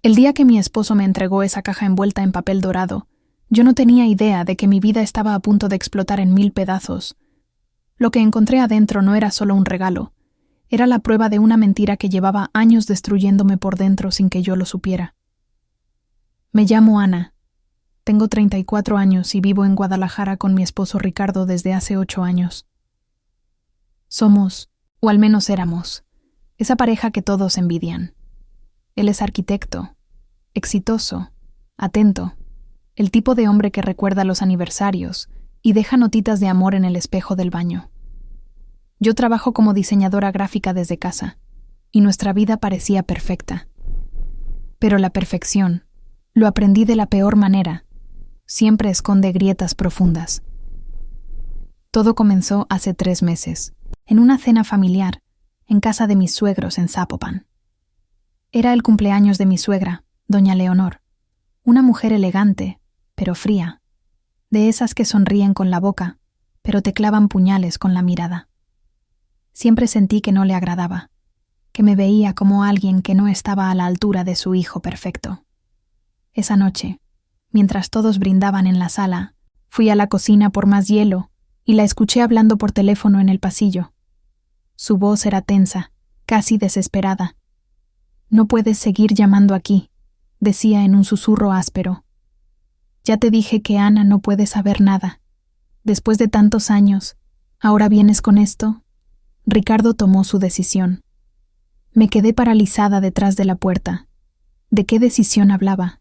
El día que mi esposo me entregó esa caja envuelta en papel dorado, yo no tenía idea de que mi vida estaba a punto de explotar en 1000 pedazos. Lo que encontré adentro no era solo un regalo, era la prueba de una mentira que llevaba años destruyéndome por dentro sin que yo lo supiera. Me llamo Ana. Tengo 34 años y vivo en Guadalajara con mi esposo Ricardo desde hace 8 años. Somos, o al menos éramos, esa pareja que todos envidian. Él es arquitecto, exitoso, atento, el tipo de hombre que recuerda los aniversarios y deja notitas de amor en el espejo del baño. Yo trabajo como diseñadora gráfica desde casa, y nuestra vida parecía perfecta. Pero la perfección, lo aprendí de la peor manera, siempre esconde grietas profundas. Todo comenzó hace 3 meses, en una cena familiar, en casa de mis suegros en Zapopan. Era el cumpleaños de mi suegra, doña Leonor, una mujer elegante, pero fría, de esas que sonríen con la boca, pero te clavan puñales con la mirada. Siempre sentí que no le agradaba, que me veía como alguien que no estaba a la altura de su hijo perfecto. Esa noche, mientras todos brindaban en la sala, fui a la cocina por más hielo y la escuché hablando por teléfono en el pasillo. Su voz era tensa, casi desesperada. «No puedes seguir llamando aquí», decía en un susurro áspero. «Ya te dije que Ana no puede saber nada. Después de tantos años, ¿ahora vienes con esto?» Ricardo tomó su decisión. Me quedé paralizada detrás de la puerta. ¿De qué decisión hablaba?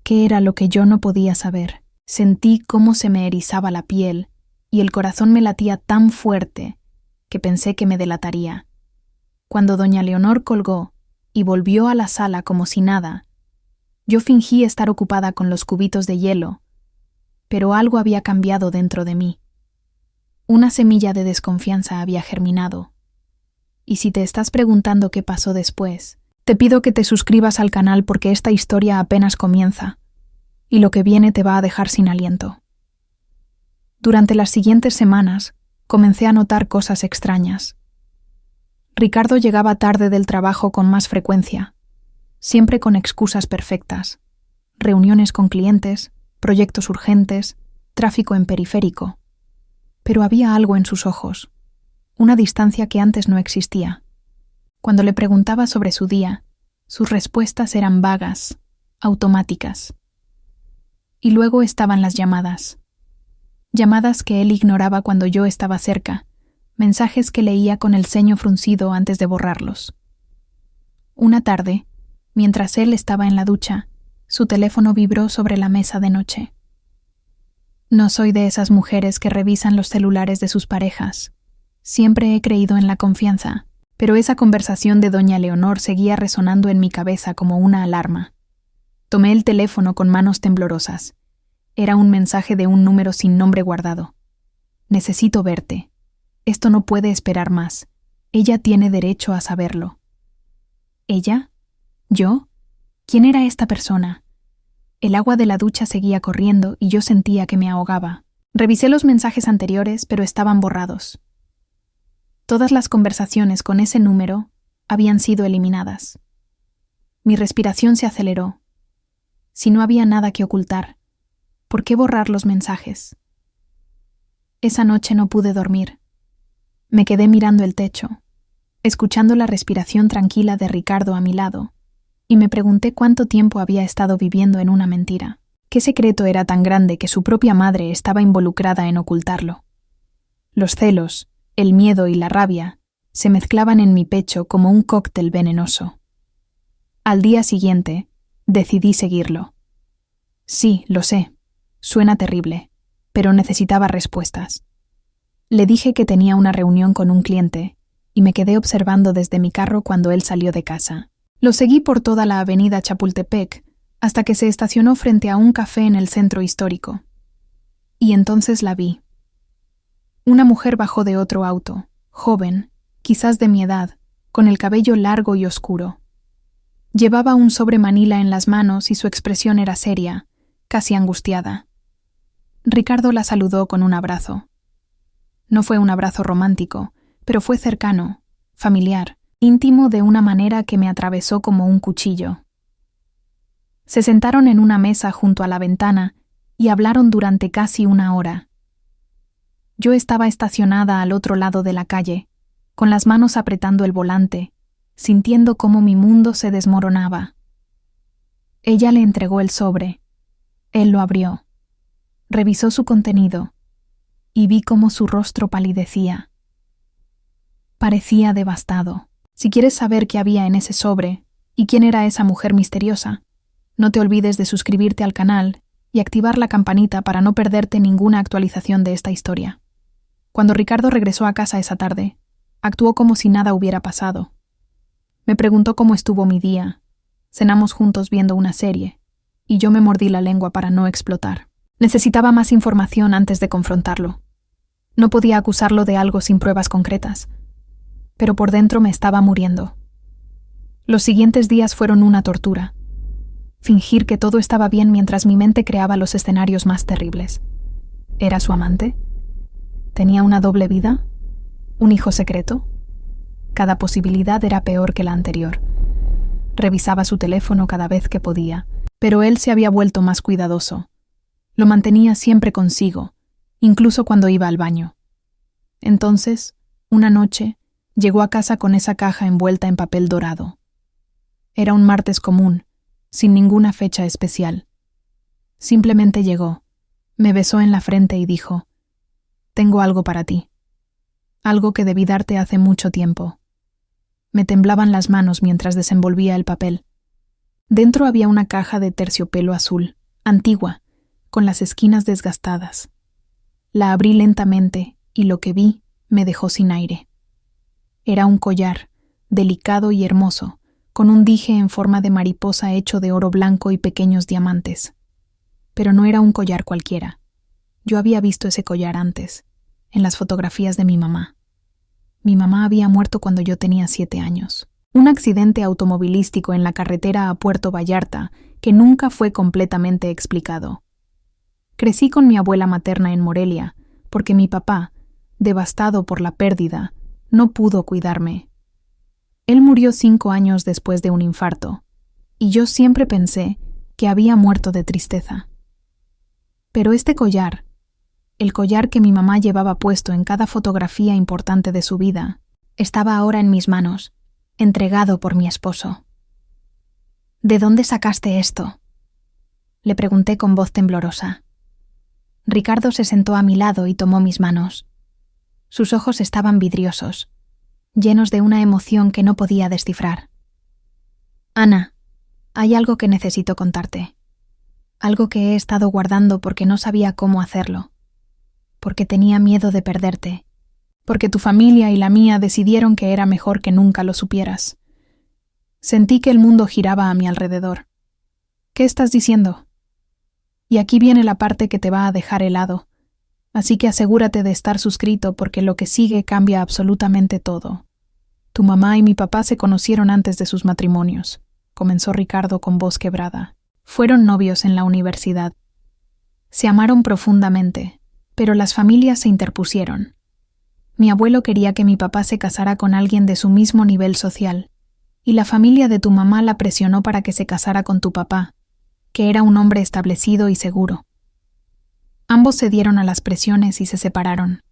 ¿Qué era lo que yo no podía saber? Sentí cómo se me erizaba la piel y el corazón me latía tan fuerte que pensé que me delataría. Cuando doña Leonor colgó y volvió a la sala como si nada, yo fingí estar ocupada con los cubitos de hielo, pero algo había cambiado dentro de mí. Una semilla de desconfianza había germinado. Y si te estás preguntando qué pasó después, te pido que te suscribas al canal porque esta historia apenas comienza, y lo que viene te va a dejar sin aliento. Durante las siguientes semanas, comencé a notar cosas extrañas. Ricardo llegaba tarde del trabajo con más frecuencia, siempre con excusas perfectas. Reuniones con clientes, proyectos urgentes, tráfico en periférico. Pero había algo en sus ojos, una distancia que antes no existía. Cuando le preguntaba sobre su día, sus respuestas eran vagas, automáticas. Y luego estaban las llamadas. Llamadas que él ignoraba cuando yo estaba cerca, mensajes que leía con el ceño fruncido antes de borrarlos. Una tarde, mientras él estaba en la ducha, su teléfono vibró sobre la mesa de noche. No soy de esas mujeres que revisan los celulares de sus parejas. Siempre he creído en la confianza, pero esa conversación de doña Leonor seguía resonando en mi cabeza como una alarma. Tomé el teléfono con manos temblorosas. Era un mensaje de un número sin nombre guardado. «Necesito verte. Esto no puede esperar más. Ella tiene derecho a saberlo». ¿Ella? ¿Yo? ¿Quién era esta persona? El agua de la ducha seguía corriendo y yo sentía que me ahogaba. Revisé los mensajes anteriores, pero estaban borrados. Todas las conversaciones con ese número habían sido eliminadas. Mi respiración se aceleró. Si no había nada que ocultar, ¿por qué borrar los mensajes? Esa noche no pude dormir. Me quedé mirando el techo, escuchando la respiración tranquila de Ricardo a mi lado, y me pregunté cuánto tiempo había estado viviendo en una mentira. ¿Qué secreto era tan grande que su propia madre estaba involucrada en ocultarlo? Los celos, el miedo y la rabia se mezclaban en mi pecho como un cóctel venenoso. Al día siguiente, decidí seguirlo. Sí, lo sé, suena terrible, pero necesitaba respuestas. Le dije que tenía una reunión con un cliente y me quedé observando desde mi carro cuando él salió de casa. Lo seguí por toda la avenida Chapultepec hasta que se estacionó frente a un café en el centro histórico. Y entonces la vi. Una mujer bajó de otro auto, joven, quizás de mi edad, con el cabello largo y oscuro. Llevaba un sobre manila en las manos y su expresión era seria, casi angustiada. Ricardo la saludó con un abrazo. No fue un abrazo romántico, pero fue cercano, familiar, íntimo de una manera que me atravesó como un cuchillo. Se sentaron en una mesa junto a la ventana y hablaron durante casi una hora. Yo estaba estacionada al otro lado de la calle, con las manos apretando el volante, sintiendo cómo mi mundo se desmoronaba. Ella le entregó el sobre. Él lo abrió. Revisó su contenido y vi cómo su rostro palidecía. Parecía devastado. Si quieres saber qué había en ese sobre y quién era esa mujer misteriosa, no te olvides de suscribirte al canal y activar la campanita para no perderte ninguna actualización de esta historia. Cuando Ricardo regresó a casa esa tarde, actuó como si nada hubiera pasado. Me preguntó cómo estuvo mi día. Cenamos juntos viendo una serie, y yo me mordí la lengua para no explotar. Necesitaba más información antes de confrontarlo. No podía acusarlo de algo sin pruebas concretas, pero por dentro me estaba muriendo. Los siguientes días fueron una tortura. Fingir que todo estaba bien mientras mi mente creaba los escenarios más terribles. ¿Era su amante? ¿Tenía una doble vida? ¿Un hijo secreto? Cada posibilidad era peor que la anterior. Revisaba su teléfono cada vez que podía, pero él se había vuelto más cuidadoso. Lo mantenía siempre consigo, incluso cuando iba al baño. Entonces, una noche, llegó a casa con esa caja envuelta en papel dorado. Era un martes común, sin ninguna fecha especial. Simplemente llegó, me besó en la frente y dijo: «Tengo algo para ti. Algo que debí darte hace mucho tiempo». Me temblaban las manos mientras desenvolvía el papel. Dentro había una caja de terciopelo azul, antigua, con las esquinas desgastadas. La abrí lentamente y lo que vi me dejó sin aire. Era un collar, delicado y hermoso, con un dije en forma de mariposa hecho de oro blanco y pequeños diamantes. Pero no era un collar cualquiera. Yo había visto ese collar antes, en las fotografías de mi mamá. Mi mamá había muerto cuando yo tenía 7 años. Un accidente automovilístico en la carretera a Puerto Vallarta que nunca fue completamente explicado. Crecí con mi abuela materna en Morelia, porque mi papá, devastado por la pérdida, no pudo cuidarme. Él murió 5 años después de un infarto, y yo siempre pensé que había muerto de tristeza. Pero este collar, el collar que mi mamá llevaba puesto en cada fotografía importante de su vida, estaba ahora en mis manos, entregado por mi esposo. «¿De dónde sacaste esto?», le pregunté con voz temblorosa. Ricardo se sentó a mi lado y tomó mis manos. Sus ojos estaban vidriosos, llenos de una emoción que no podía descifrar. «Ana, hay algo que necesito contarte. Algo que he estado guardando porque no sabía cómo hacerlo. Porque tenía miedo de perderte. Porque tu familia y la mía decidieron que era mejor que nunca lo supieras. Sentí que el mundo giraba a mi alrededor. ¿Qué estás diciendo? Y aquí viene la parte que te va a dejar helado. Así que asegúrate de estar suscrito porque lo que sigue cambia absolutamente todo. Tu mamá y mi papá se conocieron antes de sus matrimonios», comenzó Ricardo con voz quebrada. «Fueron novios en la universidad. Se amaron profundamente, pero las familias se interpusieron. Mi abuelo quería que mi papá se casara con alguien de su mismo nivel social, y la familia de tu mamá la presionó para que se casara con tu papá, que era un hombre establecido y seguro. Ambos cedieron a las presiones y se separaron.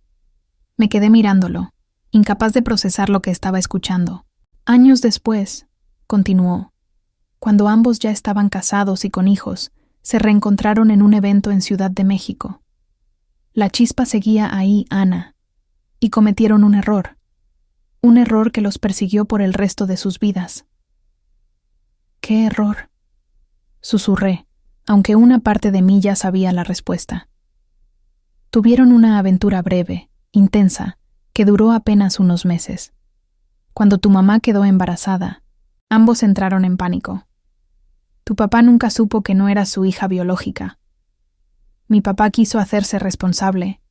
Me quedé mirándolo, incapaz de procesar lo que estaba escuchando. Años después, continuó, cuando ambos ya estaban casados y con hijos, se reencontraron en un evento en Ciudad de México. La chispa seguía ahí, Ana, y cometieron un error que los persiguió por el resto de sus vidas». «¿Qué error?», susurré, aunque una parte de mí ya sabía la respuesta. Tuvieron una aventura breve, intensa, que duró apenas unos meses. Cuando tu mamá quedó embarazada, ambos entraron en pánico. Tu papá nunca supo que no era su hija biológica. Mi papá quiso hacerse responsable,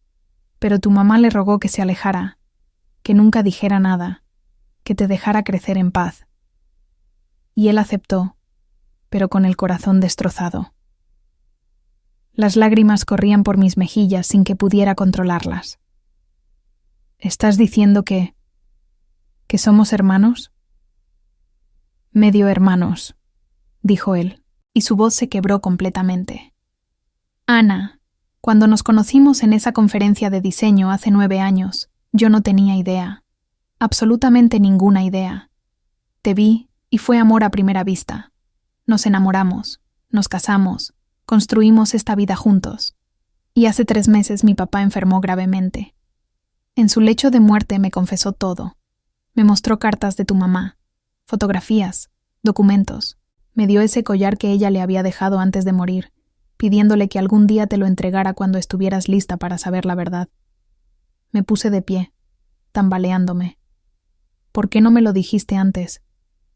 pero tu mamá le rogó que se alejara, que nunca dijera nada, que te dejara crecer en paz. Y él aceptó, pero con el corazón destrozado. Las lágrimas corrían por mis mejillas sin que pudiera controlarlas. «¿Estás diciendo que somos hermanos?» «Medio hermanos», dijo él, y su voz se quebró completamente. Ana, cuando nos conocimos en esa conferencia de diseño hace 9 años, yo no tenía idea. Absolutamente ninguna idea. Te vi y fue amor a primera vista. Nos enamoramos, nos casamos, construimos esta vida juntos. Y hace 3 meses mi papá enfermó gravemente. En su lecho de muerte me confesó todo. Me mostró cartas de tu mamá, fotografías, documentos. Me dio ese collar que ella le había dejado antes de morir, pidiéndole que algún día te lo entregara cuando estuvieras lista para saber la verdad. Me puse de pie, tambaleándome. ¿Por qué no me lo dijiste antes?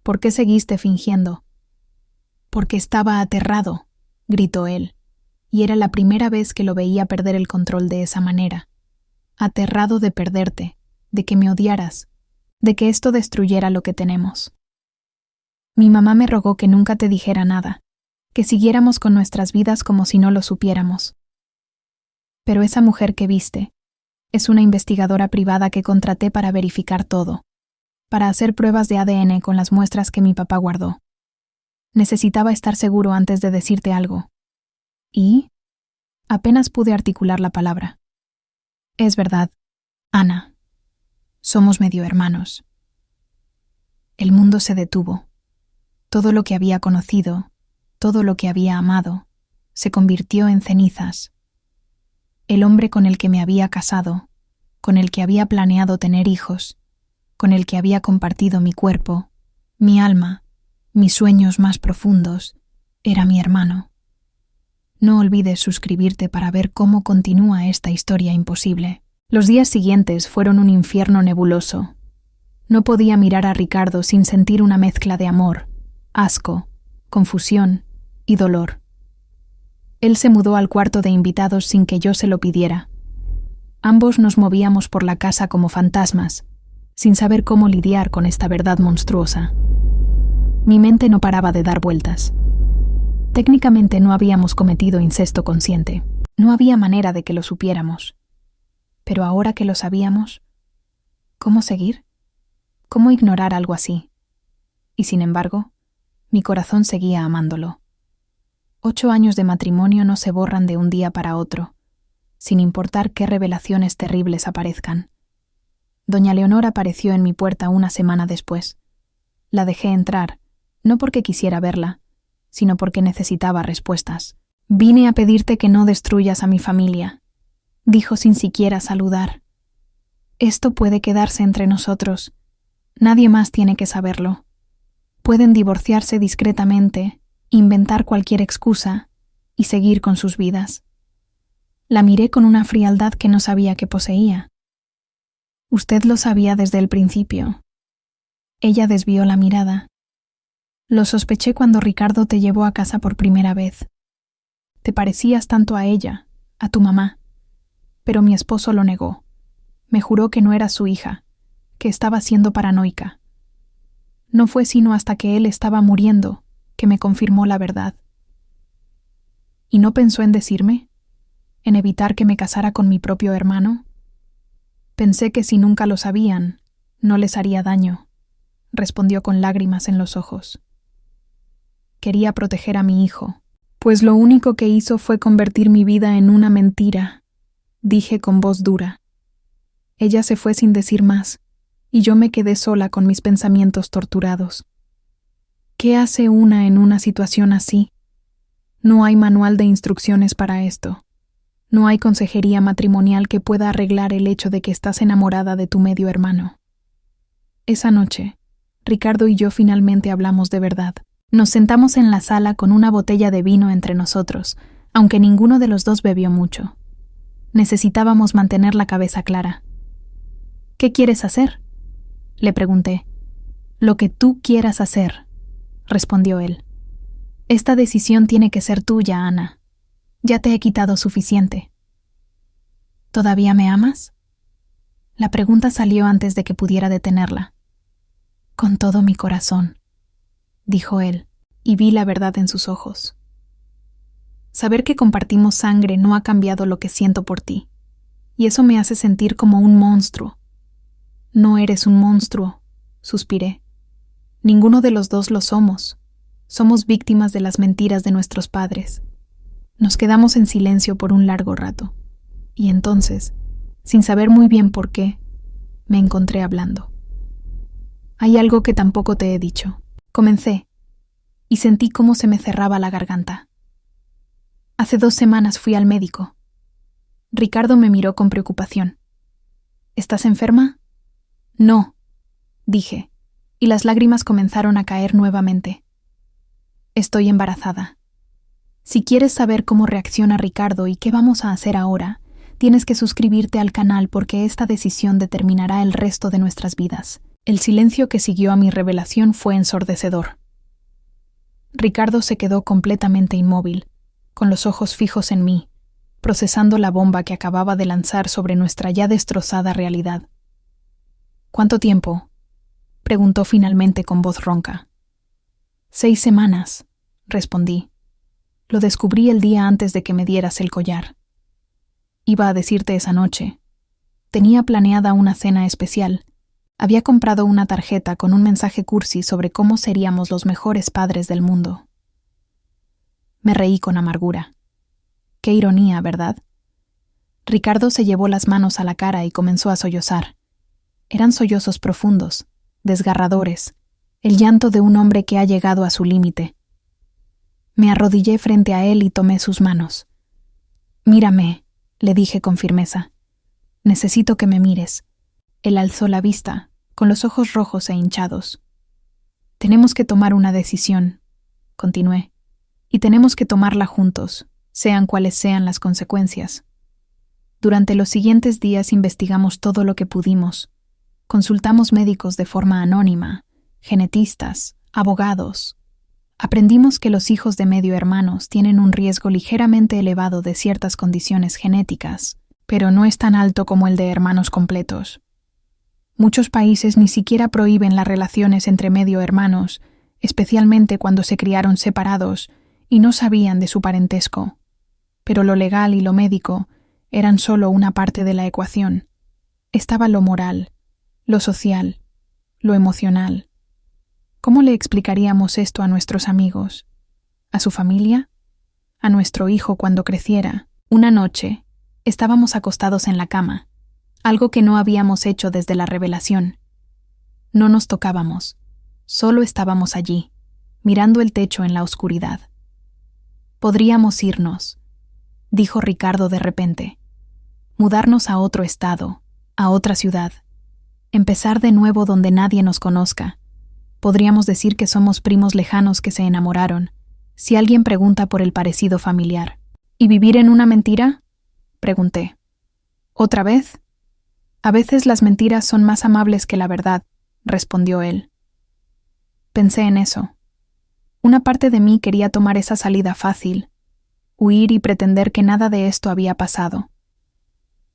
¿Por qué seguiste fingiendo? Porque estaba aterrado, gritó él, y era la primera vez que lo veía perder el control de esa manera. Aterrado de perderte, de que me odiaras, de que esto destruyera lo que tenemos. Mi mamá me rogó que nunca te dijera nada, que siguiéramos con nuestras vidas como si no lo supiéramos. Pero esa mujer que viste es una investigadora privada que contraté para verificar todo, para hacer pruebas de ADN con las muestras que mi papá guardó. Necesitaba estar seguro antes de decirte algo. Y apenas pude articular la palabra. Es verdad, Ana. Somos medio hermanos. El mundo se detuvo. Todo lo que había conocido, todo lo que había amado, se convirtió en cenizas. El hombre con el que me había casado, con el que había planeado tener hijos, con el que había compartido mi cuerpo, mi alma, mis sueños más profundos, era mi hermano. No olvides suscribirte para ver cómo continúa esta historia imposible. Los días siguientes fueron un infierno nebuloso. No podía mirar a Ricardo sin sentir una mezcla de amor, asco, confusión y dolor. Él se mudó al cuarto de invitados sin que yo se lo pidiera. Ambos nos movíamos por la casa como fantasmas, sin saber cómo lidiar con esta verdad monstruosa. Mi mente no paraba de dar vueltas. Técnicamente no habíamos cometido incesto consciente. No había manera de que lo supiéramos. Pero ahora que lo sabíamos, ¿cómo seguir? ¿Cómo ignorar algo así? Y sin embargo, mi corazón seguía amándolo. 8 años de matrimonio no se borran de un día para otro, sin importar qué revelaciones terribles aparezcan. Doña Leonor apareció en mi puerta una semana después. La dejé entrar, no porque quisiera verla, sino porque necesitaba respuestas. Vine a pedirte que no destruyas a mi familia, dijo sin siquiera saludar. Esto puede quedarse entre nosotros. Nadie más tiene que saberlo. Pueden divorciarse discretamente, inventar cualquier excusa y seguir con sus vidas. La miré con una frialdad que no sabía que poseía. Usted lo sabía desde el principio. Ella desvió la mirada. Lo sospeché cuando Ricardo te llevó a casa por primera vez. Te parecías tanto a ella, a tu mamá. Pero mi esposo lo negó. Me juró que no eras su hija, que estaba siendo paranoica. No fue sino hasta que él estaba muriendo que me confirmó la verdad. ¿Y no pensó en decirme? ¿En evitar que me casara con mi propio hermano? Pensé que si nunca lo sabían, no les haría daño, respondió con lágrimas en los ojos. Quería proteger a mi hijo, pues lo único que hizo fue convertir mi vida en una mentira, dije con voz dura. Ella se fue sin decir más, y yo me quedé sola con mis pensamientos torturados. ¿Qué hace una en una situación así? No hay manual de instrucciones para esto. No hay consejería matrimonial que pueda arreglar el hecho de que estás enamorada de tu medio hermano. Esa noche, Ricardo y yo finalmente hablamos de verdad. Nos sentamos en la sala con una botella de vino entre nosotros, aunque ninguno de los dos bebió mucho. Necesitábamos mantener la cabeza clara. ¿Qué quieres hacer?, le pregunté. Lo que tú quieras hacer, respondió él. Esta decisión tiene que ser tuya, Ana. Ya te he quitado suficiente. ¿Todavía me amas? La pregunta salió antes de que pudiera detenerla. Con todo mi corazón, dijo él, y vi la verdad en sus ojos. Saber que compartimos sangre no ha cambiado lo que siento por ti, y eso me hace sentir como un monstruo. No eres un monstruo, suspiré. Ninguno de los dos lo somos. Somos víctimas de las mentiras de nuestros padres. Nos quedamos en silencio por un largo rato, y entonces, sin saber muy bien por qué, me encontré hablando. Hay algo que tampoco te he dicho. Comencé, y sentí cómo se me cerraba la garganta. Hace 2 semanas fui al médico. Ricardo me miró con preocupación. ¿Estás enferma? No, dije, y las lágrimas comenzaron a caer nuevamente. Estoy embarazada. Si quieres saber cómo reacciona Ricardo y qué vamos a hacer ahora, tienes que suscribirte al canal porque esta decisión determinará el resto de nuestras vidas. El silencio que siguió a mi revelación fue ensordecedor. Ricardo se quedó completamente inmóvil, con los ojos fijos en mí, procesando la bomba que acababa de lanzar sobre nuestra ya destrozada realidad. ¿Cuánto tiempo?, preguntó finalmente con voz ronca. 6 semanas, respondí. Lo descubrí el día antes de que me dieras el collar. Iba a decirte esa noche. Tenía planeada una cena especial. Había comprado una tarjeta con un mensaje cursi sobre cómo seríamos los mejores padres del mundo. Me reí con amargura. Qué ironía, ¿verdad? Ricardo se llevó las manos a la cara y comenzó a sollozar. Eran sollozos profundos, desgarradores, el llanto de un hombre que ha llegado a su límite. Me arrodillé frente a él y tomé sus manos. Mírame, le dije con firmeza. Necesito que me mires. Él alzó la vista, con los ojos rojos e hinchados. Tenemos que tomar una decisión, continué, y tenemos que tomarla juntos, sean cuales sean las consecuencias. Durante los siguientes días investigamos todo lo que pudimos. Consultamos médicos de forma anónima, genetistas, abogados. Aprendimos que los hijos de medio hermanos tienen un riesgo ligeramente elevado de ciertas condiciones genéticas, pero no es tan alto como el de hermanos completos. Muchos países ni siquiera prohíben las relaciones entre medio hermanos, especialmente cuando se criaron separados y no sabían de su parentesco. Pero lo legal y lo médico eran solo una parte de la ecuación. Estaba lo moral, lo social, lo emocional. ¿Cómo le explicaríamos esto a nuestros amigos? ¿A su familia? ¿A nuestro hijo cuando creciera? Una noche, estábamos acostados en la cama, algo que no habíamos hecho desde la revelación. No nos tocábamos, solo estábamos allí, mirando el techo en la oscuridad. Podríamos irnos, dijo Ricardo de repente, mudarnos a otro estado, a otra ciudad, empezar de nuevo donde nadie nos conozca. Podríamos decir que somos primos lejanos que se enamoraron, si alguien pregunta por el parecido familiar. ¿Y vivir en una mentira?, pregunté. ¿Otra vez? A veces las mentiras son más amables que la verdad, respondió él. Pensé en eso. Una parte de mí quería tomar esa salida fácil, huir y pretender que nada de esto había pasado.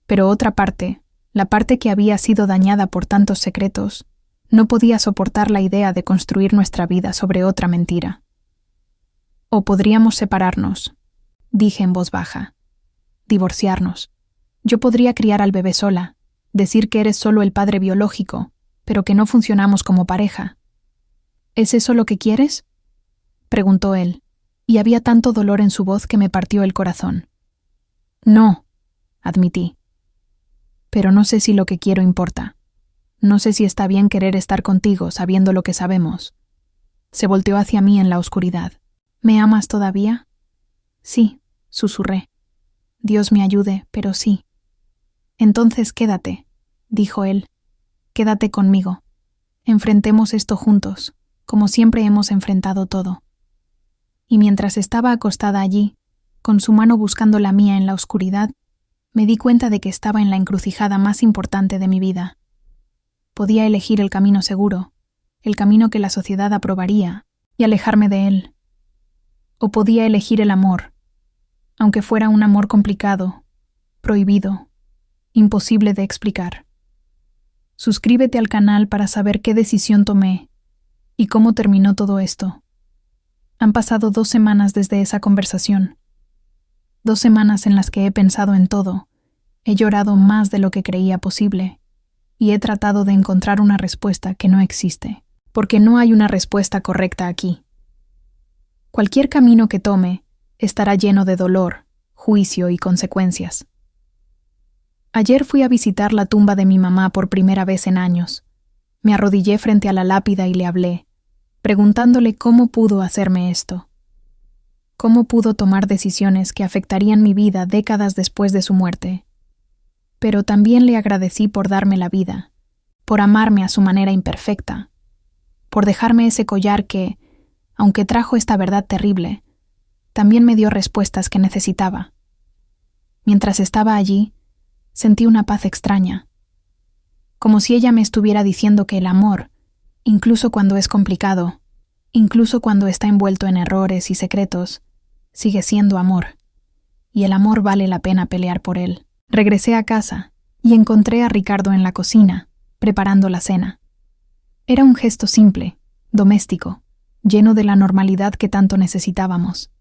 Pero otra parte, la parte que había sido dañada por tantos secretos, no podía soportar la idea de construir nuestra vida sobre otra mentira. O podríamos separarnos, dije en voz baja. Divorciarnos. Yo podría criar al bebé sola, decir que eres solo el padre biológico, pero que no funcionamos como pareja. ¿Es eso lo que quieres?, preguntó él, y había tanto dolor en su voz que me partió el corazón. No, admití. Pero no sé si lo que quiero importa. No sé si está bien querer estar contigo sabiendo lo que sabemos. Se volteó hacia mí en la oscuridad. ¿Me amas todavía? Sí, susurré. Dios me ayude, pero sí. Entonces quédate, dijo él. Quédate conmigo. Enfrentemos esto juntos, como siempre hemos enfrentado todo. Y mientras estaba acostada allí, con su mano buscando la mía en la oscuridad, me di cuenta de que estaba en la encrucijada más importante de mi vida. Podía elegir el camino seguro, el camino que la sociedad aprobaría, y alejarme de él. O podía elegir el amor, aunque fuera un amor complicado, prohibido, imposible de explicar. Suscríbete al canal para saber qué decisión tomé y cómo terminó todo esto. Han pasado 2 semanas desde esa conversación. 2 semanas en las que he pensado en todo, he llorado más de lo que creía posible, y he tratado de encontrar una respuesta que no existe, porque no hay una respuesta correcta aquí. Cualquier camino que tome estará lleno de dolor, juicio y consecuencias. Ayer fui a visitar la tumba de mi mamá por primera vez en años. Me arrodillé frente a la lápida y le hablé, preguntándole cómo pudo hacerme esto. Cómo pudo tomar decisiones que afectarían mi vida décadas después de su muerte. Pero también le agradecí por darme la vida, por amarme a su manera imperfecta, por dejarme ese collar que, aunque trajo esta verdad terrible, también me dio respuestas que necesitaba. Mientras estaba allí, sentí una paz extraña, como si ella me estuviera diciendo que el amor, incluso cuando es complicado, incluso cuando está envuelto en errores y secretos, sigue siendo amor, y el amor vale la pena pelear por él. Regresé a casa y encontré a Ricardo en la cocina, preparando la cena. Era un gesto simple, doméstico, lleno de la normalidad que tanto necesitábamos.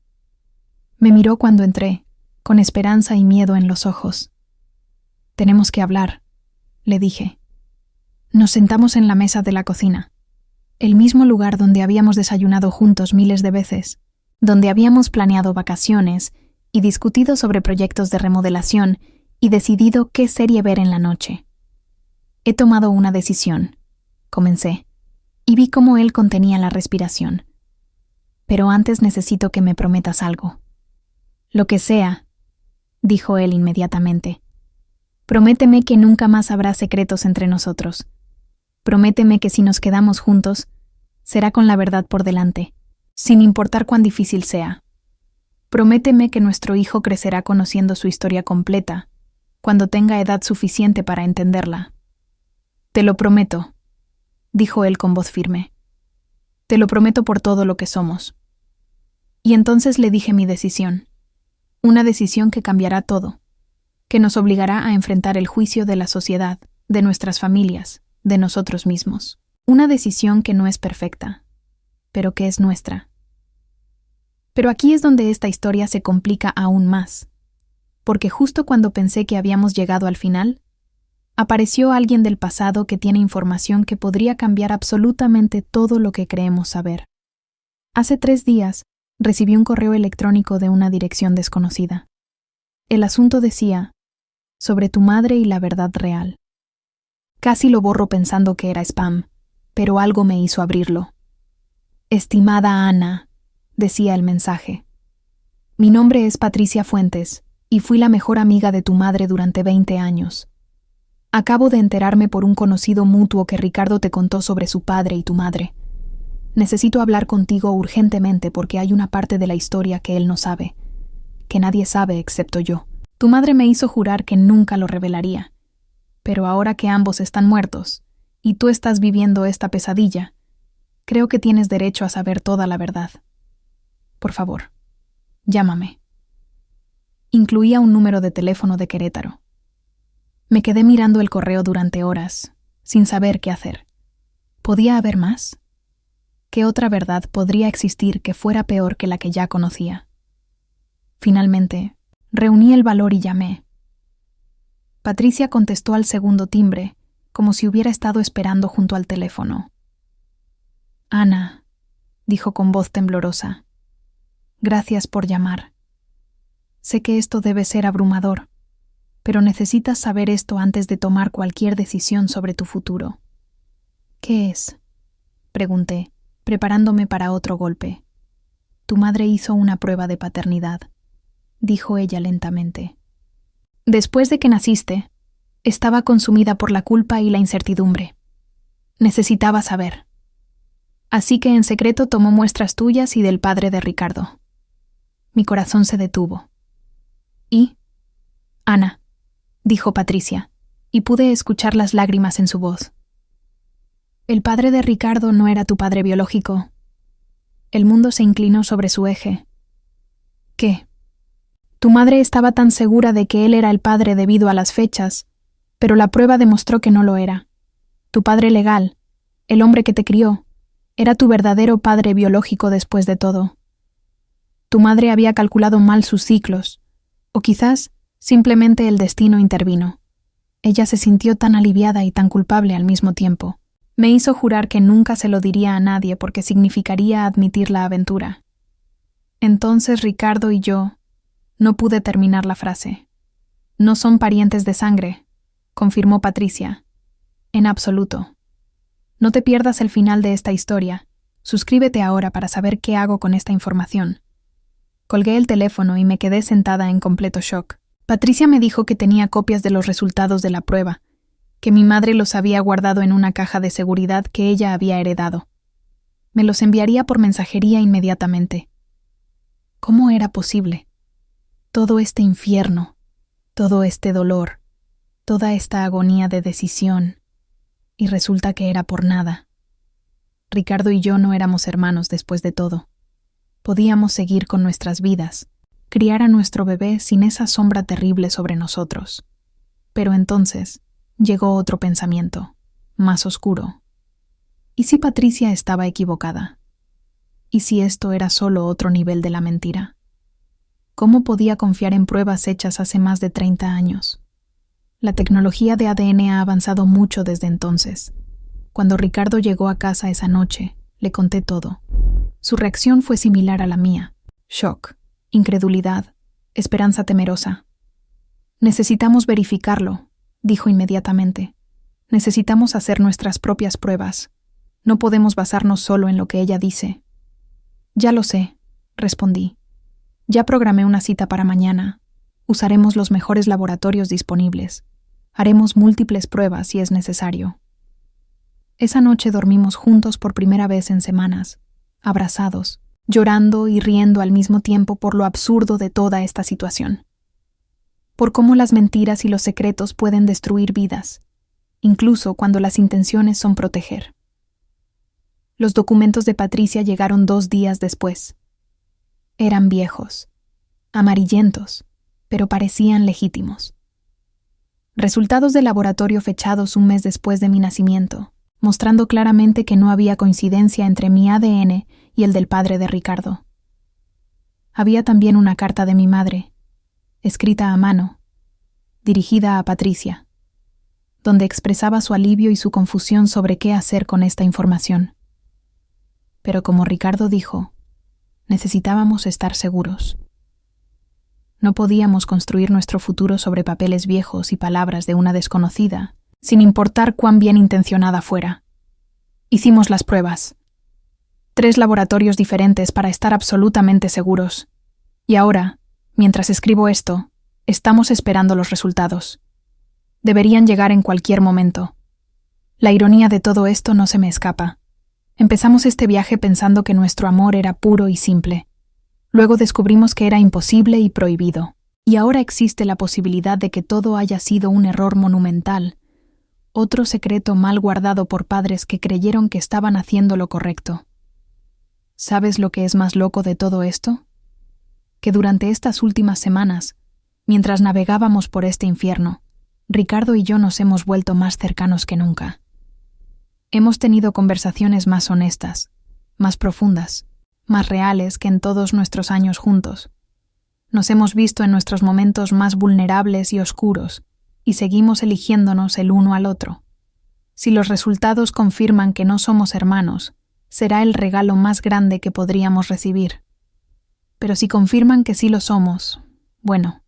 Me miró cuando entré, con esperanza y miedo en los ojos. «Tenemos que hablar», le dije. Nos sentamos en la mesa de la cocina, el mismo lugar donde habíamos desayunado juntos miles de veces, donde habíamos planeado vacaciones y discutido sobre proyectos de remodelación y decidido qué serie ver en la noche. «He tomado una decisión», comencé, y vi cómo él contenía la respiración. «Pero antes necesito que me prometas algo». «Lo que sea», dijo él inmediatamente. «Prométeme que nunca más habrá secretos entre nosotros. Prométeme que si nos quedamos juntos, será con la verdad por delante, sin importar cuán difícil sea. Prométeme que nuestro hijo crecerá conociendo su historia completa, cuando tenga edad suficiente para entenderla». «Te lo prometo», dijo él con voz firme. «Te lo prometo por todo lo que somos». Y entonces le dije mi decisión. Una decisión que cambiará todo, que nos obligará a enfrentar el juicio de la sociedad, de nuestras familias, de nosotros mismos. Una decisión que no es perfecta, pero que es nuestra. Pero aquí es donde esta historia se complica aún más, porque justo cuando pensé que habíamos llegado al final, apareció alguien del pasado que tiene información que podría cambiar absolutamente todo lo que creemos saber. Hace 3 días, recibí un correo electrónico de una dirección desconocida. El asunto decía, sobre tu madre y la verdad real. Casi lo borro pensando que era spam, pero algo me hizo abrirlo. «Estimada Ana», decía el mensaje. «Mi nombre es Patricia Fuentes y fui la mejor amiga de tu madre durante 20 años. Acabo de enterarme por un conocido mutuo que Ricardo te contó sobre su padre y tu madre. Necesito hablar contigo urgentemente porque hay una parte de la historia que él no sabe, que nadie sabe excepto yo. Tu madre me hizo jurar que nunca lo revelaría, pero ahora que ambos están muertos y tú estás viviendo esta pesadilla, creo que tienes derecho a saber toda la verdad. Por favor, llámame». Incluía un número de teléfono de Querétaro. Me quedé mirando el correo durante horas, sin saber qué hacer. ¿Podía haber más? ¿Qué otra verdad podría existir que fuera peor que la que ya conocía? Finalmente, reuní el valor y llamé. Patricia contestó al segundo timbre, como si hubiera estado esperando junto al teléfono. «Ana», dijo con voz temblorosa, «gracias por llamar. Sé que esto debe ser abrumador, pero necesitas saber esto antes de tomar cualquier decisión sobre tu futuro». «¿Qué es?», pregunté, preparándome para otro golpe. «Tu madre hizo una prueba de paternidad», dijo ella lentamente. «Después de que naciste, estaba consumida por la culpa y la incertidumbre. Necesitaba saber. Así que en secreto tomó muestras tuyas y del padre de Ricardo. Mi corazón se detuvo. «¿Y?» «Ana», dijo Patricia, y pude escuchar las lágrimas en su voz. «El padre de Ricardo no era tu padre biológico». El mundo se inclinó sobre su eje. «¿Qué? Tu madre estaba tan segura de que él era el padre debido a las fechas, pero la prueba demostró que no lo era. Tu padre legal, el hombre que te crió, era tu verdadero padre biológico después de todo. Tu madre había calculado mal sus ciclos, o quizás simplemente el destino intervino. Ella se sintió tan aliviada y tan culpable al mismo tiempo. Me hizo jurar que nunca se lo diría a nadie porque significaría admitir la aventura. Entonces Ricardo y yo... No pude terminar la frase. No son parientes de sangre, confirmó Patricia. En absoluto. No te pierdas el final de esta historia. Suscríbete ahora para saber qué hago con esta información. Colgué el teléfono y me quedé sentada en completo shock. Patricia me dijo que tenía copias de los resultados de la prueba, que mi madre los había guardado en una caja de seguridad que ella había heredado. Me los enviaría por mensajería inmediatamente. ¿Cómo era posible? Todo este infierno, todo este dolor, toda esta agonía de decisión, y resulta que era por nada. Ricardo y yo no éramos hermanos después de todo. Podíamos seguir con nuestras vidas, criar a nuestro bebé sin esa sombra terrible sobre nosotros. Pero entonces llegó otro pensamiento, más oscuro. ¿Y si Patricia estaba equivocada? ¿Y si esto era solo otro nivel de la mentira? ¿Cómo podía confiar en pruebas hechas hace más de 30 años? La tecnología de ADN ha avanzado mucho desde entonces. Cuando Ricardo llegó a casa esa noche, le conté todo. Su reacción fue similar a la mía. Shock, incredulidad, esperanza temerosa. Necesitamos verificarlo, dijo inmediatamente. Necesitamos hacer nuestras propias pruebas. No podemos basarnos solo en lo que ella dice. Ya lo sé, respondí. Ya programé una cita para mañana. Usaremos los mejores laboratorios disponibles. Haremos múltiples pruebas si es necesario. Esa noche dormimos juntos por primera vez en semanas, abrazados, llorando y riendo al mismo tiempo por lo absurdo de toda esta situación. Por cómo las mentiras y los secretos pueden destruir vidas, incluso cuando las intenciones son proteger. Los documentos de Patricia llegaron 2 días después. Eran viejos, amarillentos, pero parecían legítimos. Resultados de laboratorio fechados 1 mes después de mi nacimiento, mostrando claramente que no había coincidencia entre mi ADN y el del padre de Ricardo. Había también una carta de mi madre, escrita a mano, dirigida a Patricia, donde expresaba su alivio y su confusión sobre qué hacer con esta información. Pero como Ricardo dijo, necesitábamos estar seguros. No podíamos construir nuestro futuro sobre papeles viejos y palabras de una desconocida, sin importar cuán bien intencionada fuera. Hicimos las pruebas. 3 laboratorios diferentes para estar absolutamente seguros. Y ahora, mientras escribo esto, estamos esperando los resultados. Deberían llegar en cualquier momento. La ironía de todo esto no se me escapa. Empezamos este viaje pensando que nuestro amor era puro y simple. Luego descubrimos que era imposible y prohibido. Y ahora existe la posibilidad de que todo haya sido un error monumental, otro secreto mal guardado por padres que creyeron que estaban haciendo lo correcto. ¿Sabes lo que es más loco de todo esto? Que durante estas últimas semanas, mientras navegábamos por este infierno, Ricardo y yo nos hemos vuelto más cercanos que nunca. Hemos tenido conversaciones más honestas, más profundas, más reales que en todos nuestros años juntos. Nos hemos visto en nuestros momentos más vulnerables y oscuros, y seguimos eligiéndonos el uno al otro. Si los resultados confirman que no somos hermanos, será el regalo más grande que podríamos recibir. Pero si confirman que sí lo somos, bueno,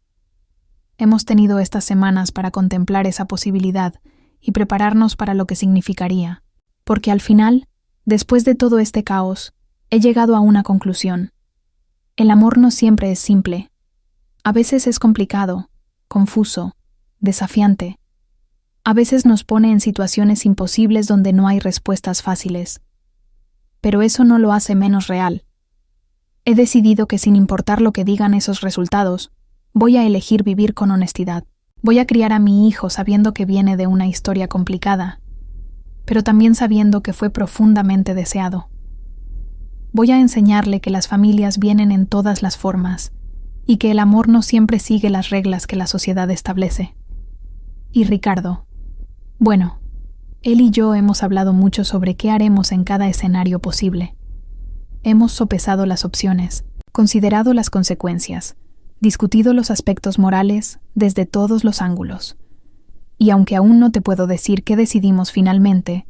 hemos tenido estas semanas para contemplar esa posibilidad y prepararnos para lo que significaría. Porque al final, después de todo este caos, he llegado a una conclusión. El amor no siempre es simple. A veces es complicado, confuso, desafiante. A veces nos pone en situaciones imposibles donde no hay respuestas fáciles. Pero eso no lo hace menos real. He decidido que sin importar lo que digan esos resultados, voy a elegir vivir con honestidad. Voy a criar a mi hijo sabiendo que viene de una historia complicada, pero también sabiendo que fue profundamente deseado. Voy a enseñarle que las familias vienen en todas las formas y que el amor no siempre sigue las reglas que la sociedad establece. Y Ricardo, bueno, él y yo hemos hablado mucho sobre qué haremos en cada escenario posible. Hemos sopesado las opciones, considerado las consecuencias, discutido los aspectos morales desde todos los ángulos. Y aunque aún no te puedo decir qué decidimos finalmente,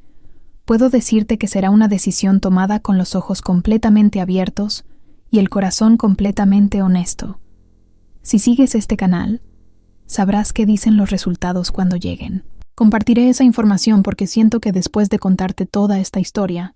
puedo decirte que será una decisión tomada con los ojos completamente abiertos y el corazón completamente honesto. Si sigues este canal, sabrás qué dicen los resultados cuando lleguen. Compartiré esa información porque siento que después de contarte toda esta historia,